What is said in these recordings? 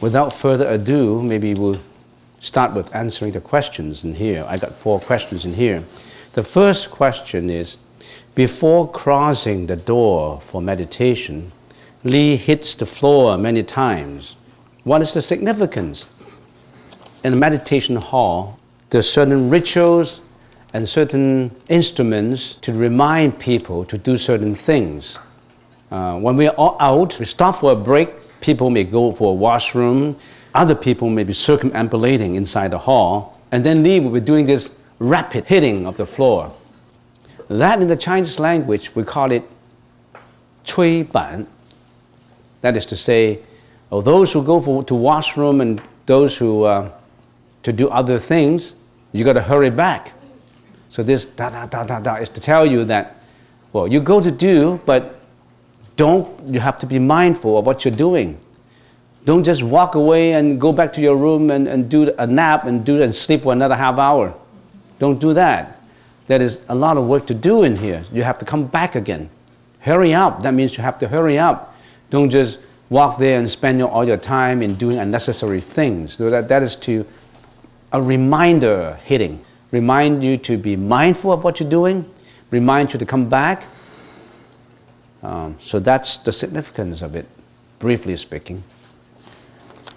Without further ado, maybe we'll start with answering the questions in here. I got 4 questions in here. The first question is, before crossing the door for meditation, Lee hits the floor many times. What is the significance? In a meditation hall, there's certain rituals and certain instruments to remind people to do certain things. When we're all out, we stop for a break. People may go for a washroom. Other people may be circumambulating inside the hall. And then Lee will be doing this rapid hitting of the floor. That in the Chinese language, we call it 吹板. That is to say, those who go to washroom and those who to do other things, you got to hurry back. So this da da da da da is to tell you that, well, you go to do, but you have to be mindful of what you're doing. Don't just walk away and go back to your room and do a nap and sleep for another half hour. Don't do that. There is a lot of work to do in here. You have to come back again. Hurry up. That means you have to hurry up. Don't just walk there and spend all your time in doing unnecessary things. So that is a reminder hitting. Remind you to be mindful of what you're doing. Remind you to come back. So that's the significance of it, briefly speaking.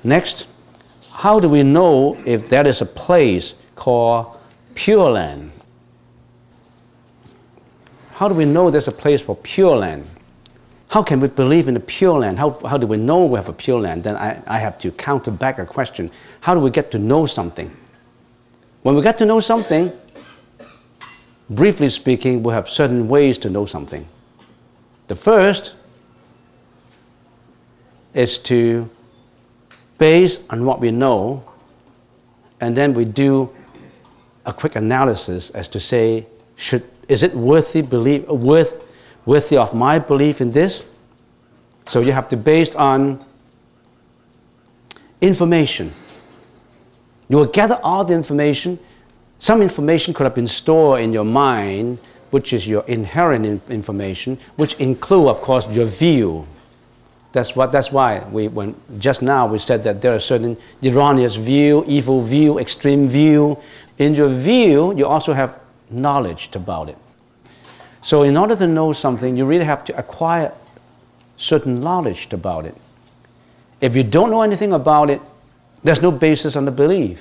Next, how do we know if there is a place called Pure Land? How do we know there's a place for Pure Land? How can we believe in the Pure Land? How do we know we have a Pure Land? Then I have to counter back a question. How do we get to know something? When we get to know something, briefly speaking, we have certain ways to know something. The first is to base on what we know, and then we do a quick analysis as to say, is it worthy of my belief in this? So you have to base on information. You will gather all the information. Some information could have been stored in your mind, which is your inherent information, which include, of course, your view. That's why just now we said that there are certain erroneous view, evil view, extreme view. In your view, you also have knowledge about it. So in order to know something, you really have to acquire certain knowledge about it. If you don't know anything about it, there's no basis on the belief.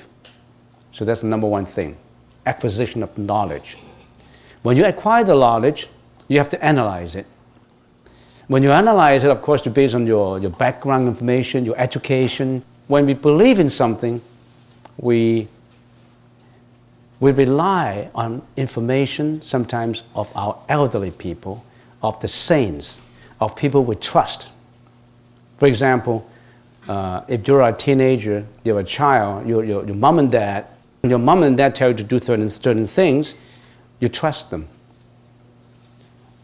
So that's the number one thing, acquisition of knowledge. When you acquire the knowledge, you have to analyze it. When you analyze it, of course, you're based on your background information, your education. When we believe in something, we rely on information, sometimes of our elderly people, of the saints, of people we trust. For example, if you're a teenager, you're a child, your mom and dad tell you to do certain things, you trust them.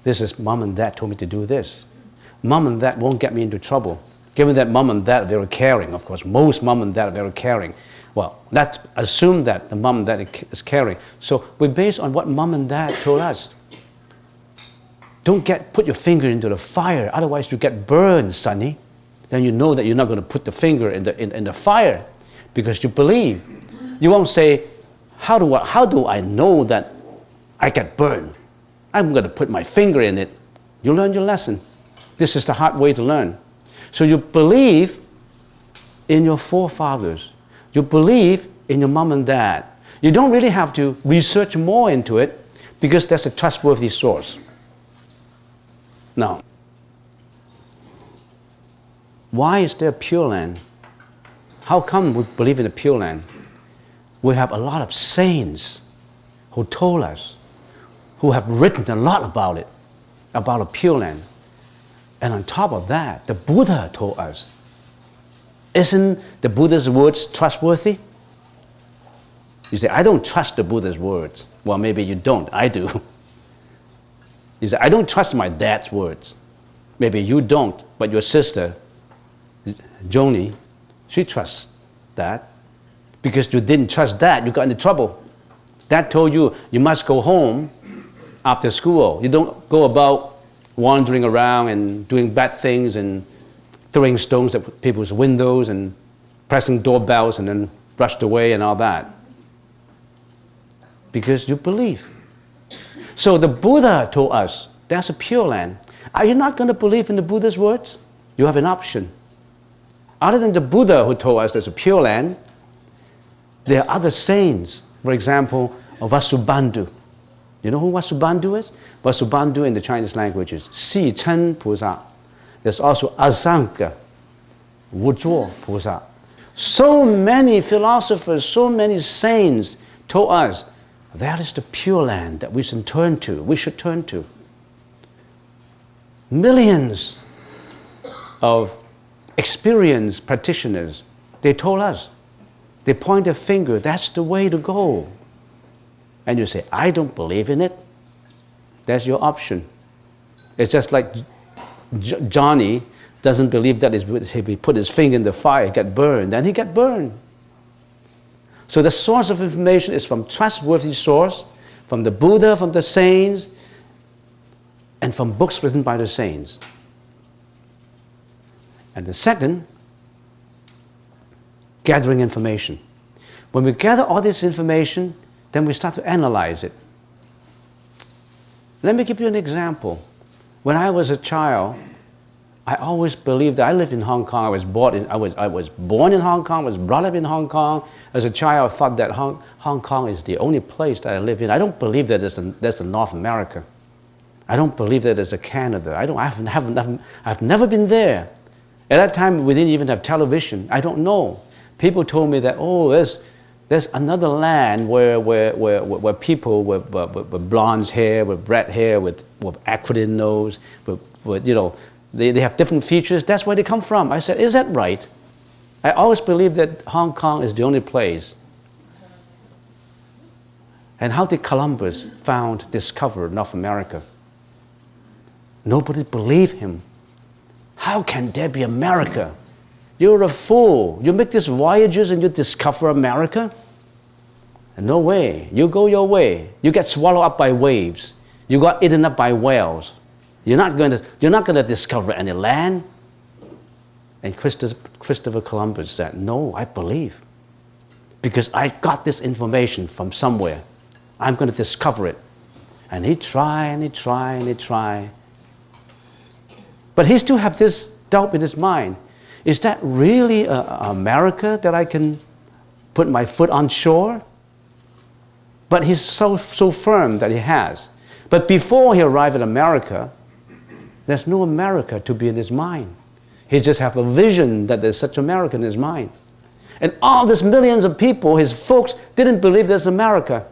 This is mom and dad told me to do this. Mom and dad won't get me into trouble. Given that mom and dad are very caring, of course, most mom and dad are very caring. Well, let's assume that the mom and dad is caring. So we base on what mom and dad told us. Don't put your finger into the fire, otherwise you get burned, sonny. Then you know that you're not going to put the finger in the fire because you believe. You won't say, how do I know that I get burned? I'm going to put my finger in it. You learn your lesson. This is the hard way to learn. So you believe in your forefathers. You believe in your mom and dad. You don't really have to research more into it because that's a trustworthy source. Now, why is there Pure Land? How come we believe in a Pure Land? We have a lot of saints who told us, who have written a lot about it, about a Pure Land. And on top of that, the Buddha told us. Isn't the Buddha's words trustworthy? You say, I don't trust the Buddha's words. Well, maybe you don't. I do. You say, I don't trust my dad's words. Maybe you don't, but your sister, Joni, she trusts that. Because you didn't trust that, you got into trouble. Dad told you, you must go home after school. You don't go about wandering around and doing bad things and throwing stones at people's windows and pressing doorbells and then rushed away and all that. Because you believe. So the Buddha told us, there's a Pure Land. Are you not going to believe in the Buddha's words? You have an option. Other than the Buddha who told us there's a Pure Land, there are other saints. For example, Vasubandhu. You know who Vasubandhu is? Vasubandhu in the Chinese language is净菩萨. There's also Asanga, Wuzhuo菩萨. So many philosophers, so many saints told us that is the Pure Land that we should turn to. We should turn to. Millions of experienced practitioners, they told us. They point a finger, that's the way to go. And you say, I don't believe in it. That's your option. It's just like Johnny doesn't believe that if he put his finger in the fire, he get burned. Then he get burned. So the source of information is from trustworthy source, from the Buddha, from the saints, and from books written by the saints. And the second, gathering information. When we gather all this information, then we start to analyze it. Let me give you an example. When I was a child, I always believed that I lived in Hong Kong. I was born in Hong Kong, was brought up in Hong Kong. As a child, I thought that Hong Kong is the only place that I live in. I don't believe that there's a North America. I don't believe that there's a Canada. I've never been there. At that time, we didn't even have television. I don't know. People told me that, oh, there's another land where people with blonde hair, with red hair, with aquiline nose, with you know, they have different features. That's where they come from. I said, is that right? I always believed that Hong Kong is the only place. And how did Columbus discover North America? Nobody believed him. How can there be America? You're a fool. You make these voyages and you discover America? No way. You go your way. You get swallowed up by waves. You got eaten up by whales. You're not going to discover any land. And Christopher Columbus said, no, I believe. Because I got this information from somewhere. I'm going to discover it. And he tried and he tried and he tried. But he still have this doubt in his mind. Is that really America that I can put my foot on shore? But he's so firm that he has. But before he arrived in America, there's no America to be in his mind. He just have a vision that there's such America in his mind. And all these millions of people, his folks, didn't believe there's America.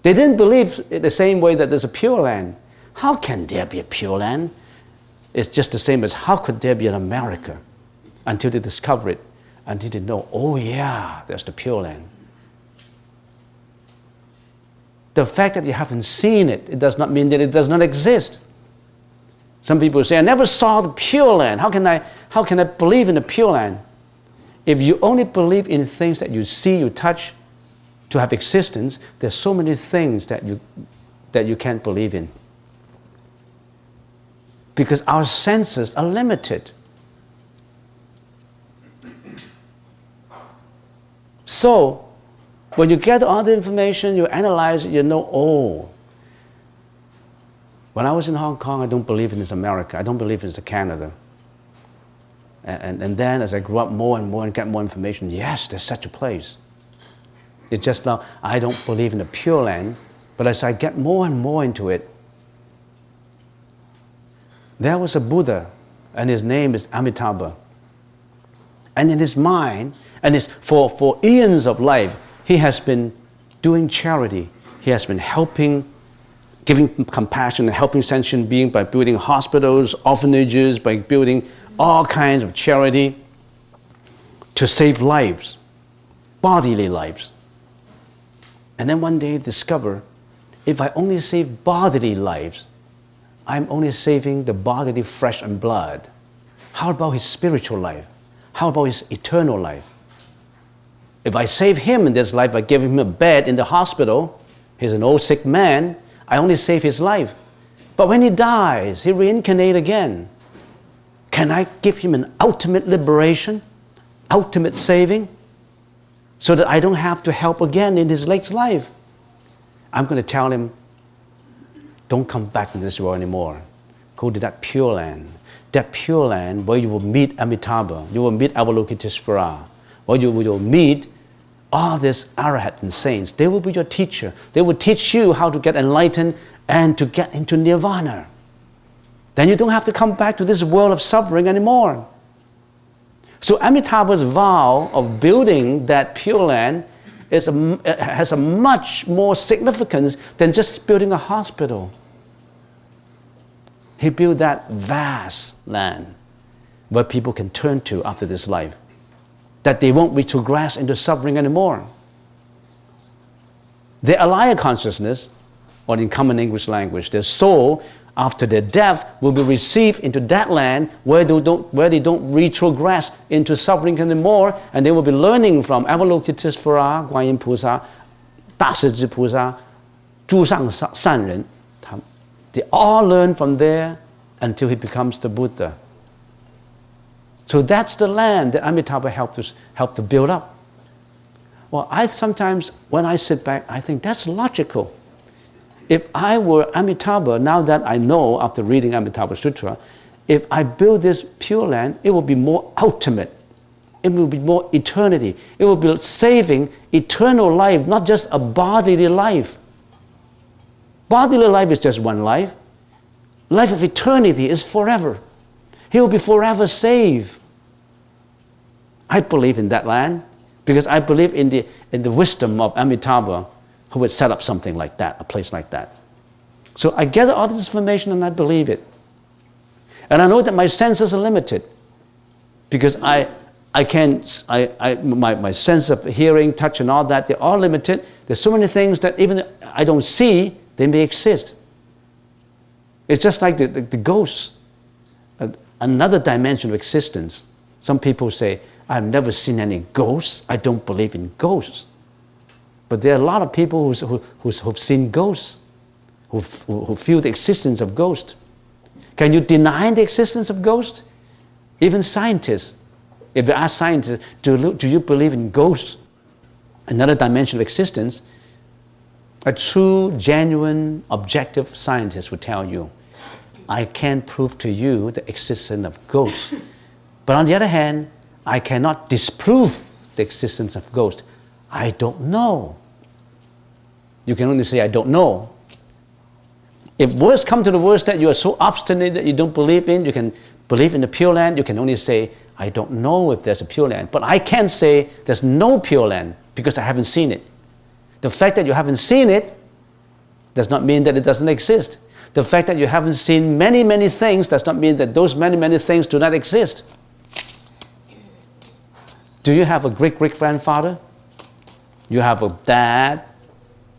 They didn't believe in the same way that there's a Pure Land. How can there be a Pure Land? It's just the same as how could there be an America? Until they discover it, until they know, oh yeah, there's the Pure Land. The fact that you haven't seen it, it does not mean that it does not exist. Some people say, I never saw the Pure Land. How can I believe in the Pure Land? If you only believe in things that you see, you touch, to have existence, there's so many things that you can't believe in. Because our senses are limited. So, when you get all the information, you analyze it, you know, oh, when I was in Hong Kong, I don't believe in this America. I don't believe in this Canada. And then as I grew up more and more and get more information, yes, there's such a place. It's just now, I don't believe in the Pure Land, but as I get more and more into it, there was a Buddha, and his name is Amitabha. And in his mind, and for eons of life, he has been doing charity. He has been helping, giving compassion and helping sentient beings by building hospitals, orphanages, by building all kinds of charity to save lives, bodily lives. And then one day discover, if I only save bodily lives, I'm only saving the bodily flesh and blood. How about his spiritual life? How about his eternal life? If I save him in this life by giving him a bed in the hospital, he's an old sick man, I only save his life. But when he dies, he reincarnates again. Can I give him an ultimate liberation, ultimate saving, so that I don't have to help again in his next life? I'm going to tell him, don't come back to this world anymore. Go to that Pure Land. That Pure Land where you will meet Amitabha, you will meet Avalokiteshvara, where you will meet all these arahats and saints. They will be your teacher. They will teach you how to get enlightened and to get into nirvana. Then you don't have to come back to this world of suffering anymore. So Amitabha's vow of building that Pure Land has a much more significance than just building a hospital. He built that vast land where people can turn to after this life, that they won't retrogress into suffering anymore. Their alaya consciousness, or in common English language, their soul, after their death, will be received into that land where they don't retrogress into suffering anymore, and they will be learning from Avalokiteshvara, Guanyin Pusa, Dashi Zhi Pusa, Zhu Shang San Ren. They all learn from there until he becomes the Buddha. So that's the land that Amitabha helped to build up. Well, sometimes when I sit back, I think that's logical. If I were Amitabha, now that I know after reading Amitabha Sutra, if I build this Pure Land, it will be more ultimate. It will be more eternity. It will be saving eternal life, not just a bodily life. Bodily life is just one life. Life of eternity is forever. He will be forever saved. I believe in that land because I believe in the wisdom of Amitabha, who would set up something like that, a place like that. So I gather all this information and I believe it. And I know that my senses are limited because my sense of hearing, touch, and all that, they're all limited. There's so many things that even I don't see, they may exist. It's just like the ghosts, another dimension of existence. Some people say, I've never seen any ghosts. I don't believe in ghosts. But there are a lot of people who've seen ghosts, who feel the existence of ghosts. Can you deny the existence of ghosts? Even scientists, if you ask scientists, do you believe in ghosts, another dimension of existence, a true, genuine, objective scientist would tell you, I can't prove to you the existence of ghosts. But on the other hand, I cannot disprove the existence of ghosts. I don't know. You can only say, I don't know. If worse come to the worst that you are so obstinate that you don't believe in, you can believe in the Pure Land, you can only say, I don't know if there's a Pure Land. But I can't say there's no Pure Land because I haven't seen it. The fact that you haven't seen it does not mean that it doesn't exist. The fact that you haven't seen many, many things does not mean that those many, many things do not exist. Do you have a great-great-grandfather? You have a dad,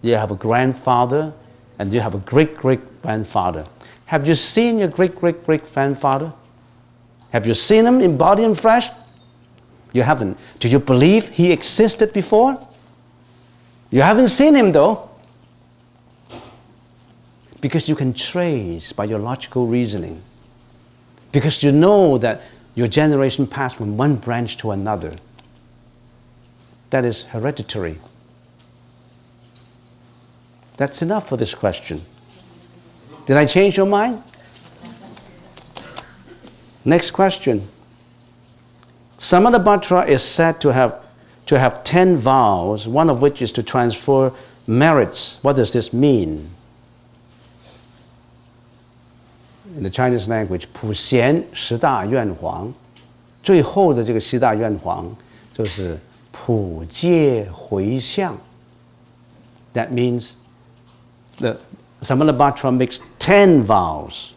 you have a grandfather, and you have a great-great-grandfather. Have you seen your great-great-great-grandfather? Have you seen him in body and flesh? You haven't. Do you believe he existed before? You haven't seen him though. Because you can trace by your logical reasoning. Because you know that your generation passed from one branch to another. That is hereditary. That's enough for this question. Did I change your mind? Next question. Samantabhadra is said to have 10 vows, one of which is to transfer merits. What does this mean? In the Chinese language, 普贤十大愿皇，最后的这个十大愿皇就是普界回向。That means the Samantabhadra makes 10 vows.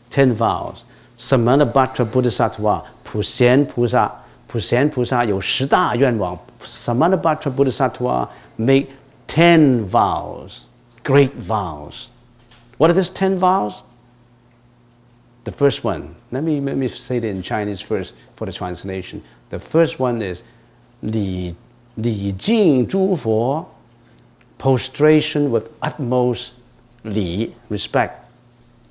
10 vows. Samantabhadra Bodhisattva, 普贤菩萨有10大愿望。Samantabhadra Bodhisattva make 10 vows, great vows. What are these 10 vows? The first one, let me say it in Chinese first for the translation. The first one is 礼敬诸佛, prostration with utmost 礼, respect.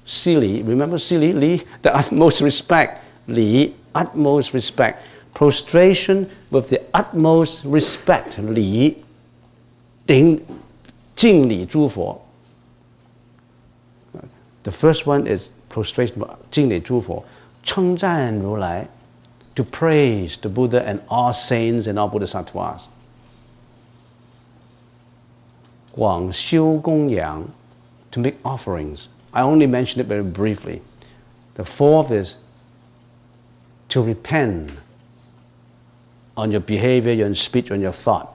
施礼, remember 施礼, 礼, the utmost respect. 礼, utmost respect. Prostration with the utmost respect. 礼, 敬礼诸佛. The first one is prostration, 敬礼诸佛, 称赞如来, to praise the Buddha and all saints and all bodhisattvas. 广修供养, to make offerings. I only mentioned it very briefly. The fourth is to repent on your behavior, your speech, on your thought.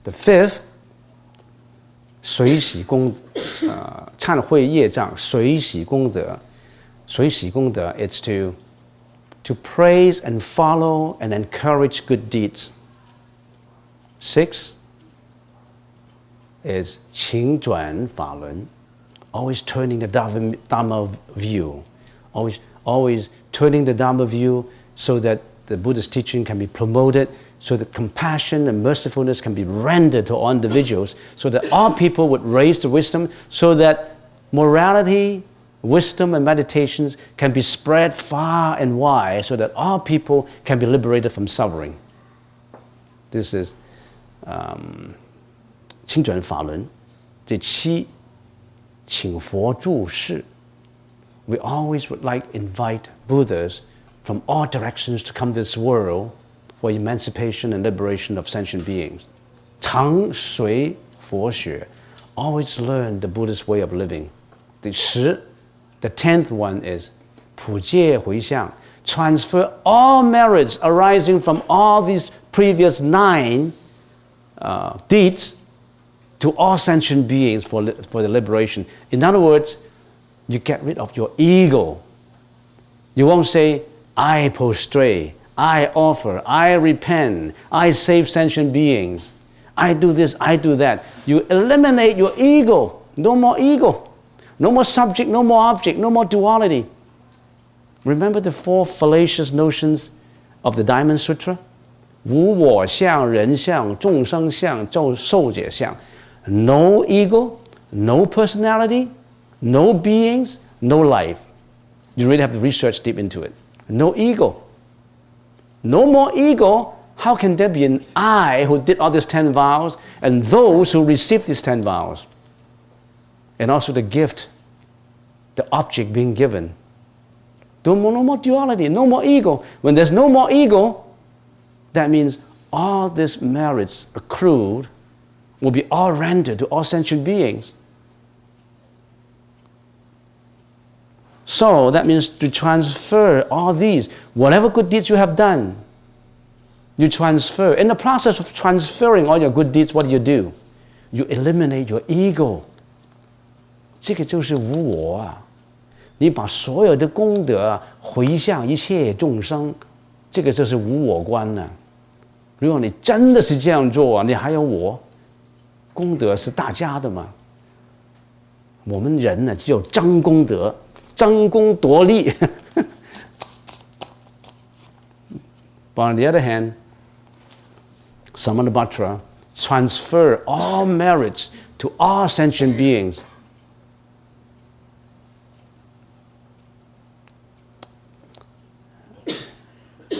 The fifth, 随喜功忏悔业障, 随喜功德. 随喜功德, it's to praise and follow and encourage good deeds. 6 is 请转法轮, always turning the Dharma view, always turning the Dharma view so that the Buddha's teaching can be promoted, so that compassion and mercifulness can be rendered to all individuals, so that all people would raise the wisdom, so that morality, wisdom, and meditations can be spread far and wide, so that all people can be liberated from suffering. This is 请转法轮. 第七, 请佛住世. We always would like to invite Buddhas from all directions to come to this world for emancipation and liberation of sentient beings. 常随佛学, always learn the Buddhist way of living. 第十, the 10th one is 普戒回向, transfer all merits arising from all these previous 9 deeds to all sentient beings for the liberation. In other words, you get rid of your ego. You won't say, I prostrate, I offer, I repent, I save sentient beings, I do this, I do that. You eliminate your ego. No more ego. No more subject, no more object, no more duality. Remember the 4 fallacious notions of the Diamond Sutra? 无我相, 人相, 众生相, 受解相. No ego, no personality, no beings, no life. You really have to research deep into it. No ego. No more ego. How can there be an I who did all these 10 vows and those who received these 10 vows? And also the gift, the object being given. No more duality, no more ego. When there's no more ego, that means all these merits accrued will be all rendered to all sentient beings. So that means to transfer all these, whatever good deeds you have done, you transfer. In the process of transferring all your good deeds, what do? You eliminate your ego. 这个就是无我啊！你把所有的功德回向一切众生，这个就是无我观了。如果你真的是这样做啊，你还有我，功德是大家的嘛。我们人呢，只有争功德。争功夺利。But on the other hand, Samantabhadra transfer all merits to all sentient beings.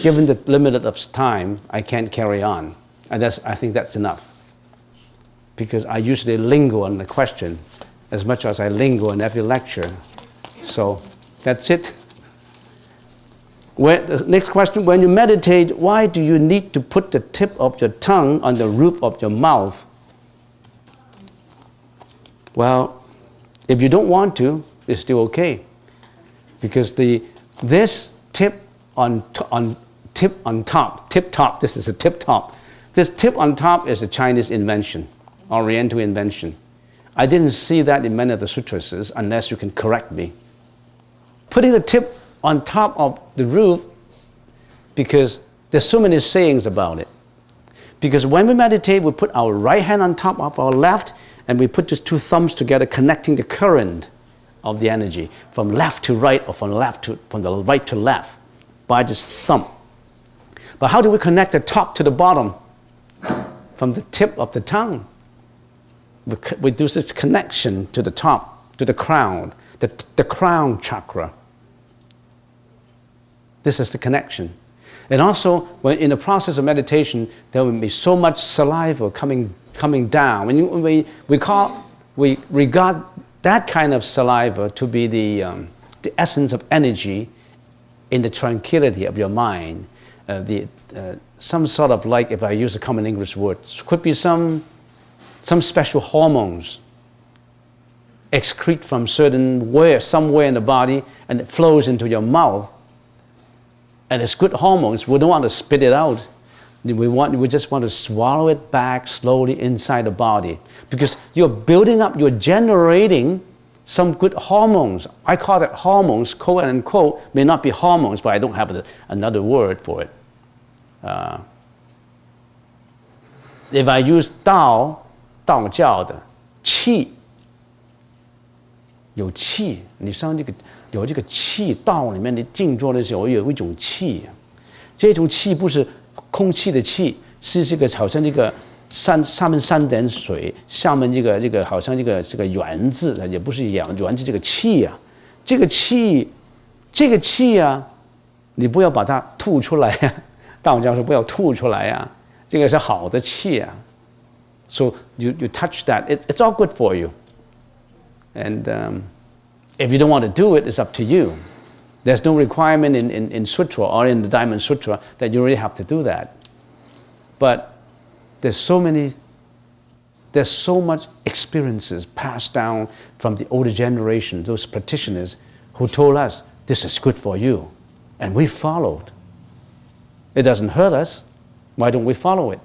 Given the limited of time, I can't carry on. And I think that's enough. Because I usually linger on the question as much as I linger on every lecture. So that's it. The next question, when you meditate, why do you need to put the tip of your tongue on the roof of your mouth? Well, if you don't want to, it's still okay. Because this tip on top, this is a tip top. This tip on top is a Chinese invention, Oriental invention. I didn't see that in many of the sutras unless you can correct me. Putting the tip on top of the roof, because there's so many sayings about it. Because when we meditate, we put our right hand on top of our left and we put just two thumbs together, connecting the current of the energy from left to right or from the right to left by this thumb. But how do we connect the top to the bottom? From the tip of the tongue. We do this connection to the top, to the crown, the crown chakra. This is the connection. And also, when in the process of meditation, there will be so much saliva coming down. We regard that kind of saliva to be the essence of energy in the tranquility of your mind. Some sort of, like, if I use a common English word, could be some special hormones excrete from somewhere in the body, and it flows into your mouth. And it's good hormones. We don't want to spit it out. We just want to swallow it back slowly inside the body, because you're building up, you're generating some good hormones. I call it hormones, quote unquote. May not be hormones, but I don't have another word for it. If I use 道教的气，有气，你上有这个气，道里面你静坐的时候有一种气，这种气不是空气的气，是这个好像这个上面3点水，下面这个好像这个圆字，也不是圆字，这个气啊，这个气啊，你不要把它吐出来啊，道教说不要吐出来啊，这个是好的气啊。So you touch that, it's all good for you. And if you don't want to do it, it's up to you. There's no requirement in Sutra or in the Diamond Sutra that you really have to do that. But there's so much experiences passed down from the older generation, those practitioners who told us, this is good for you. And we followed. It doesn't hurt us. Why don't we follow it?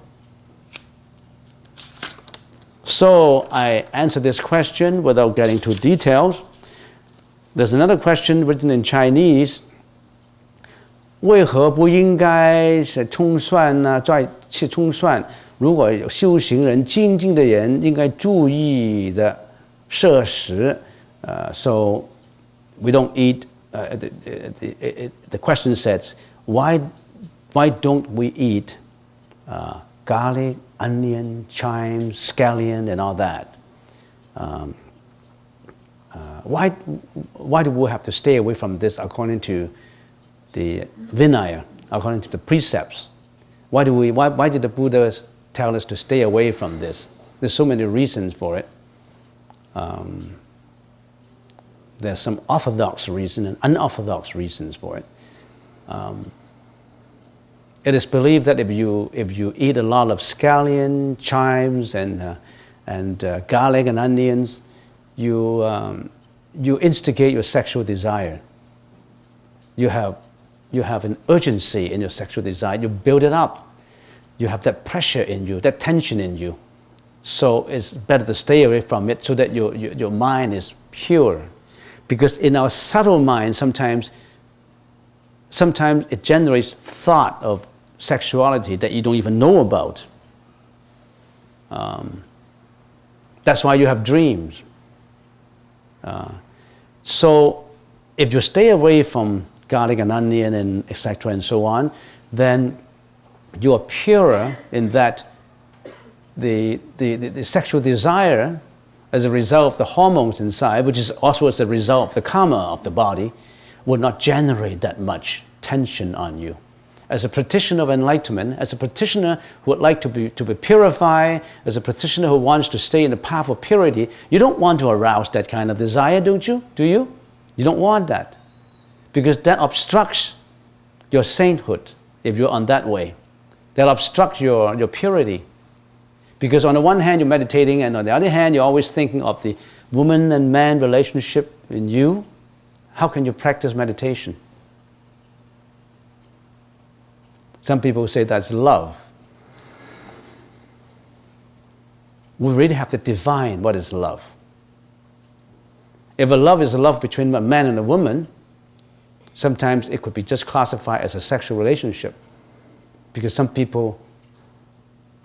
So I answered this question without getting too details. There's another question written in Chinese. 为何不应该是冲算呢？再去冲算，如果有修行人、精进的人，应该注意的摄食。So we don't eat. The question says, why don't we eat garlic, onion, chives, scallion, and all that? Why do we have to stay away from this according to the Vinaya, according to the precepts? Why did the Buddha tell us to stay away from this? There's so many reasons for it. There's some orthodox reasons and unorthodox reasons for it. It is believed that if you eat a lot of scallion, chives, and garlic and onions, you instigate your sexual desire. You have an urgency in your sexual desire. You build it up. You have that pressure in you, that tension in you. So it's better to stay away from it so that your mind is pure. Because in our subtle mind, sometimes it generates thought of sexuality that you don't even know about. That's why you have dreams. So if you stay away from garlic and onion and etc. and so on, then you are purer in that the sexual desire as a result of the hormones inside, which is also as a result of the karma of the body, will not generate that much tension on you. As a practitioner of enlightenment, as a practitioner who would like to be purified, as a practitioner who wants to stay in the path of purity, you don't want to arouse that kind of desire, don't you? Do you? You don't want that. Because that obstructs your sainthood if you're on that way. That obstructs your purity. Because on the one hand, you're meditating, and on the other hand, you're always thinking of the woman and man relationship in you. How can you practice meditation? Some people say that's love. We really have to define what is love. If a love is a love between a man and a woman, sometimes it could be just classified as a sexual relationship. Because some people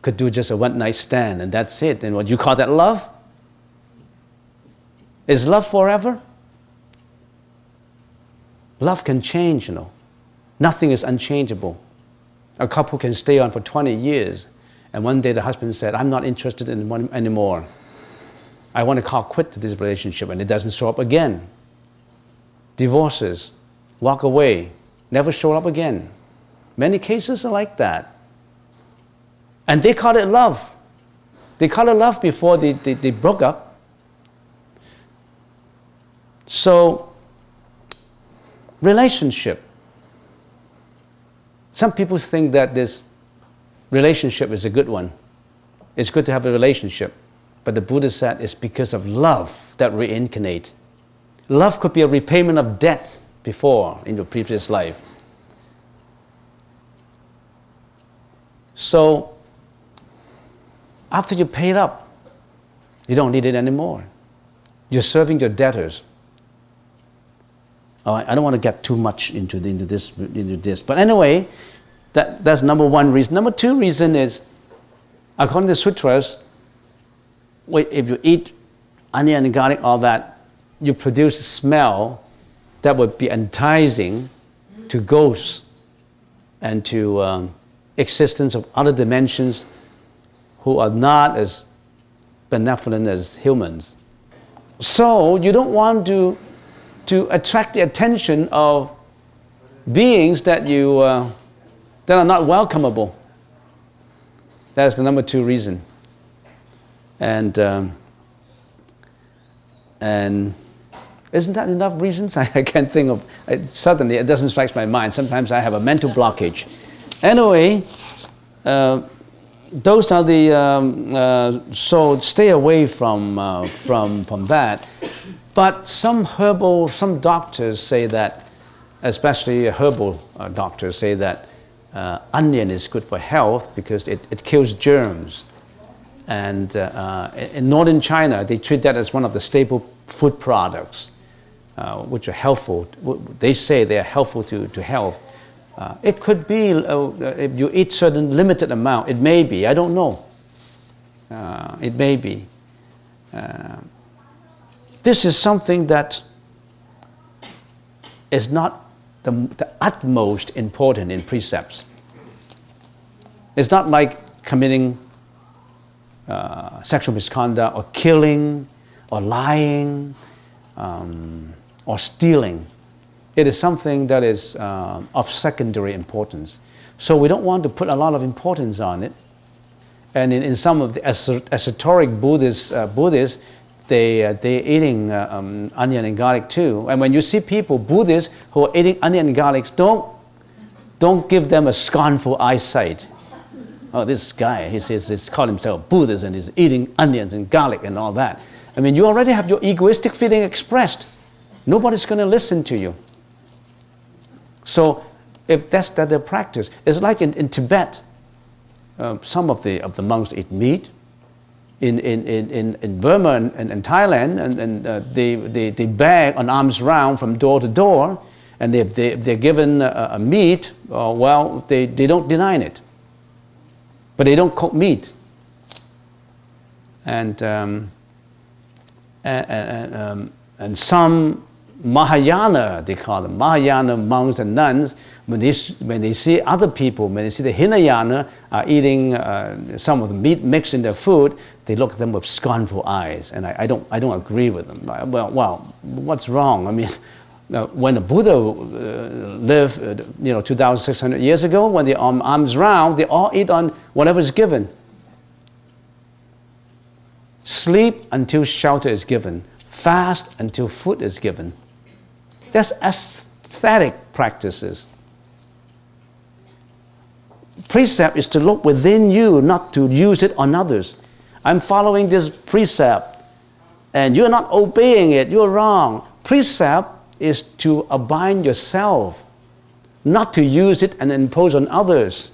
could do just a one-night stand and that's it. And what you call that love? Is love forever? Love can change, you know. Nothing is unchangeable. A couple can stay on for 20 years, and one day the husband said, I'm not interested in one anymore. I want to call quit to this relationship, and it doesn't show up again. Divorces, walk away, never show up again. Many cases are like that. And they call it love. They call it love before they broke up. So, relationship. Some people think that this relationship is a good one. It's good to have a relationship. But the Buddha said it's because of love that reincarnate. Love could be a repayment of debt before in your previous life. So, after you paid up, you don't need it anymore. You're serving your debtors. Oh, I don't want to get too much into this. But anyway, that's number one reason. Number two reason is, according to the sutras, if you eat onion and garlic, all that, you produce a smell that would be enticing to ghosts and to existence of other dimensions who are not as benevolent as humans. So you don't want to attract the attention of beings that that are not welcomable. That's the number two reason. And isn't that enough reasons? I can't think of. Suddenly, it doesn't strike my mind. Sometimes I have a mental blockage. Anyway, those are the. So stay away from that. But some doctors say that, especially herbal doctors say that onion is good for health because it kills germs. And in northern China, they treat that as one of the staple food products, which are helpful. They say they are helpful to health. It could be, if you eat certain limited amount, it may be, I don't know. It may be. This is something that is not the utmost important in precepts. It's not like committing sexual misconduct or killing or lying or stealing. It is something that is of secondary importance. So we don't want to put a lot of importance on it. And in some of the esoteric Buddhists, they're eating onion and garlic too. And when you see people, Buddhists, who are eating onion and garlic, don't give them a scornful eyesight. Oh, this guy, he's called himself Buddhist and he's eating onions and garlic and all that. I mean, you already have your egoistic feeling expressed. Nobody's going to listen to you. So, if that's their practice, it's like in Tibet, some of the monks eat meat. In Burma and Thailand, and they beg on arms round from door to door, and if they're given a meat, well, they don't deny it. But they don't cook meat. And some Mahayana, they call them Mahayana monks and nuns, when they see other people, when they see the Hinayana eating some of the meat mixed in their food, they look at them with scornful eyes, and I don't agree with them. Well, what's wrong? I mean, when the Buddha lived, 2,600 years ago, when they're on arms round, they all eat on whatever is given. Sleep until shelter is given. Fast until food is given. That's aesthetic practices. Precept is to look within you, not to use it on others. I'm following this precept, and you're not obeying it, you're wrong. Precept is to abide yourself, not to use it and impose on others.